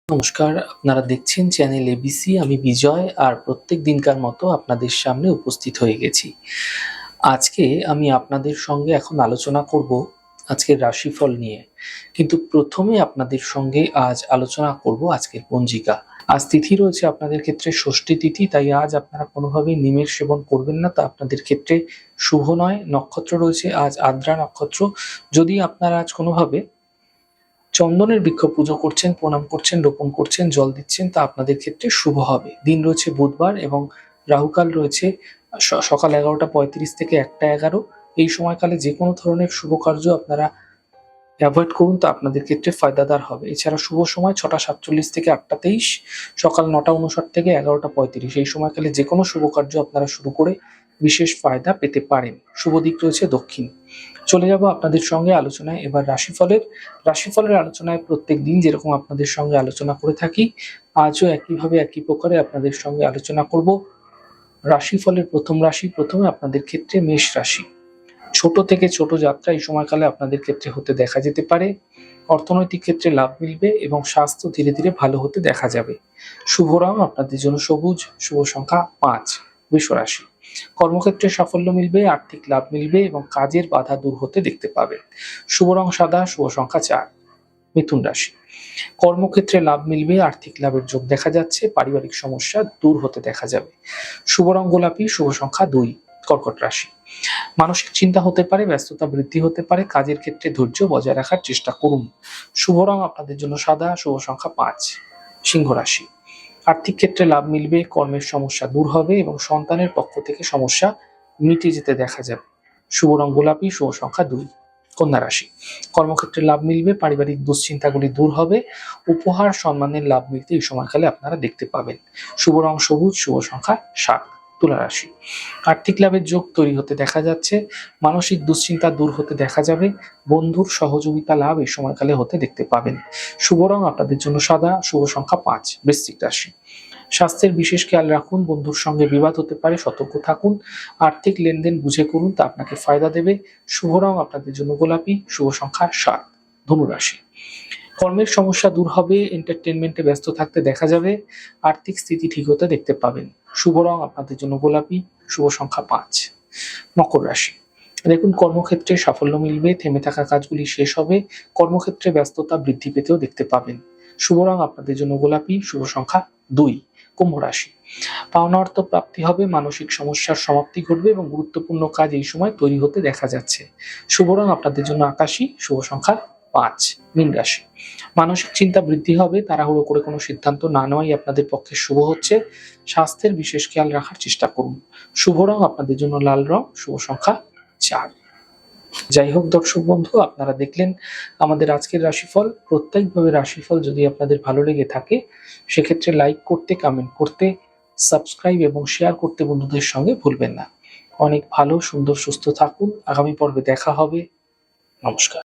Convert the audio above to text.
নমস্কার, আপনারা দেখছেন চ্যানেল এবিসি। আমি বিজয়, আর প্রত্যেক দিনকার মতো আপনাদের সামনে উপস্থিত হয়ে গেছি। আজকে আমি আপনাদের সঙ্গে এখন আলোচনা করব আজকের রাশিফল নিয়ে। কিন্তু প্রথমে আপনাদের সঙ্গে আজ আলোচনা করব আজকের পঞ্জিকা। আজ তিথি রয়েছে আপনাদের ক্ষেত্রে ষষ্ঠী তিথি, তাই আজ আপনারা কোনোভাবেই নিমের সেবন করবেন না, তা আপনাদের ক্ষেত্রে শুভ নয়। নক্ষত্র রয়েছে আজ আদ্রা নক্ষত্র। যদি আপনারা আজ কোনোভাবে চন্দনের বৃক্ষ পুজো করছেন, প্রণাম করছেন, রোপণ করছেন, জল দিচ্ছেন, তা আপনাদের ক্ষেত্রে শুভ হবে। দিন রয়েছে বুধবার এবং রাহুকাল রয়েছে সকাল 11:35 থেকে 1:11। এই সময়কালে যে কোনো ধরনের শুভ কার্য আপনারা অ্যাভয়েড করুন, তা আপনাদের ক্ষেত্রে ফায়দাদার হবে। এছাড়া শুভ সময় 6:47 থেকে 8:23, সকাল 9:59 থেকে 11:35। এই সময়কালে যে কোনো শুভ কার্য আপনারা শুরু করে বিশেষ ফায়দা পেতে পারেন। শুভ দিক রয়েছে দক্ষিণ। চলে যাব আপনাদের সঙ্গে আলোচনায় এবার রাশিফলের আলোচনায় প্রত্যেক দিন যেরকম আপনাদের সঙ্গে আলোচনা করে থাকি, আজও একইভাবে একই প্রকারে আপনাদের সঙ্গে আলোচনা করব। রাশিফলের প্রথম রাশি, প্রথমে আপনাদের ক্ষেত্রে মেষ রাশি। ছোট থেকে ছোট যাত্রা এই সময়কালে আপনাদের ক্ষেত্রে হতে দেখা যেতে পারে। অর্থনৈতিক ক্ষেত্রে লাভ মিলবে এবং স্বাস্থ্য ধীরে ধীরে ভালো হতে দেখা যাবে। শুভ রং আপনাদের জন্য সবুজ, শুভ সংখ্যা 5। বৃষ রাশি, কর্মক্ষেত্রে সাফল্য মিলবে, আর্থিক লাভ মিলবে এবং কাজের বাধা দূর হতে দেখতে পাবেন। শুভ রং সাদা, শুভ সংখ্যা 4। মিথুন রাশি, কর্মক্ষেত্রে লাভ মিলবে, আর্থিক লাভের যোগ দেখা যাচ্ছে, পারিবারিক সমস্যা দূর হতে দেখা যাবে। শুভ রং গোলাপি, শুভ সংখ্যা 2। কর্কট রাশি, মানসিক চিন্তা হতে পারে, ব্যস্ততা বৃদ্ধি হতে পারে, কাজের ক্ষেত্রে ধৈর্য বজায় রাখার চেষ্টা করুন। শুভ রং আপনাদের জন্য সাদা, শুভ সংখ্যা 5। সিংহ রাশি, আর্থিক ক্ষেত্রে লাভ মিলবে, কর্মের সমস্যা দূর হবে এবং সন্তানের পক্ষ থেকে সমস্যা মিটে যেতে দেখা যাবে। শুভ রং গোলাপি, শুভ সংখ্যা 2। কন্যা রাশি, কর্মক্ষেত্রে লাভ মিলবে, পারিবারিক দুশ্চিন্তাগুলি দূর হবে, উপহার সম্মানের লাভ মিলতে এই সময়কালে আপনারা দেখতে পাবেন। শুভ রং সবুজ, শুভ সংখ্যা 7। তুলা রাশি, আর্থিক লাভের যোগ তৈরি হতে দেখা যাচ্ছে, মানসিক দুশ্চিন্তা দূর হতে দেখা যাবে, বন্ধুর সহযোগিতা লাভ এই সময়কালে হতে দেখতে পাবেন। শুভ রং আপনাদের জন্য সাদা, শুভ সংখ্যা 5। বৃশ্চিক রাশি, স্বাস্থ্যের বিশেষ খেয়াল রাখুন, বন্ধুর সঙ্গে বিবাদ হতে পারে, সতর্ক থাকুন, আর্থিক লেনদেন বুঝে করুন, তা আপনাকে ফায়দা দেবে। শুভ রং আপনাদের জন্য গোলাপি, শুভ সংখ্যা 7। ধনু রাশি, কর্মের সমস্যা দূর হবে, এন্টারটেনমেন্টে ব্যস্ত থাকতে দেখা যাবে, আর্থিক স্থিতি ঠিক হতে দেখতে পাবেন। শুভ রং আপনাদের জন্য গোলাপি, শুভ সংখ্যা 5। মকর রাশি, দেখুন কর্মক্ষেত্রে সাফল্য মিলবে, থেমে থাকা কাজগুলি শেষ হবে, কর্মক্ষেত্রে ব্যস্ততা বৃদ্ধি পেতেও দেখতে পাবেন। শুভ রং আপনাদের জন্য গোলাপি, শুভ সংখ্যা 2। কুম্ভ রাশি, পাওনা অর্থ প্রাপ্তি হবে, মানসিক সমস্যার সমাপ্তি ঘটবে এবং গুরুত্বপূর্ণ কাজ এই সময় তৈরি হতে দেখা যাচ্ছে। শুভ রং আপনাদের জন্য আকাশী, শুভ সংখ্যা 5। মীন রাশি, মানসিক চিন্তা বৃদ্ধি হবে, তাড়াহুড়ো করে কোনো সিদ্ধান্ত না নেওয়াই আপনাদের পক্ষে শুভ হচ্ছে, স্বাস্থ্যের বিশেষ খেয়াল রাখার চেষ্টা করুন। শুভ রং আপনাদের জন্য লাল রং, শুভ সংখ্যা 4। যাই হোক দর্শক বন্ধু, আপনারা দেখলেন আমাদের আজকের রাশিফল। প্রত্যেকভাবে রাশিফল যদি আপনাদের ভালো লেগে থাকে, সেক্ষেত্রে লাইক করতে, কমেন্ট করতে, সাবস্ক্রাইব এবং শেয়ার করতে বন্ধুদের সঙ্গে ভুলবেন না। অনেক ভালো, সুন্দর, সুস্থ থাকুন। আগামী পর্বে দেখা হবে। নমস্কার।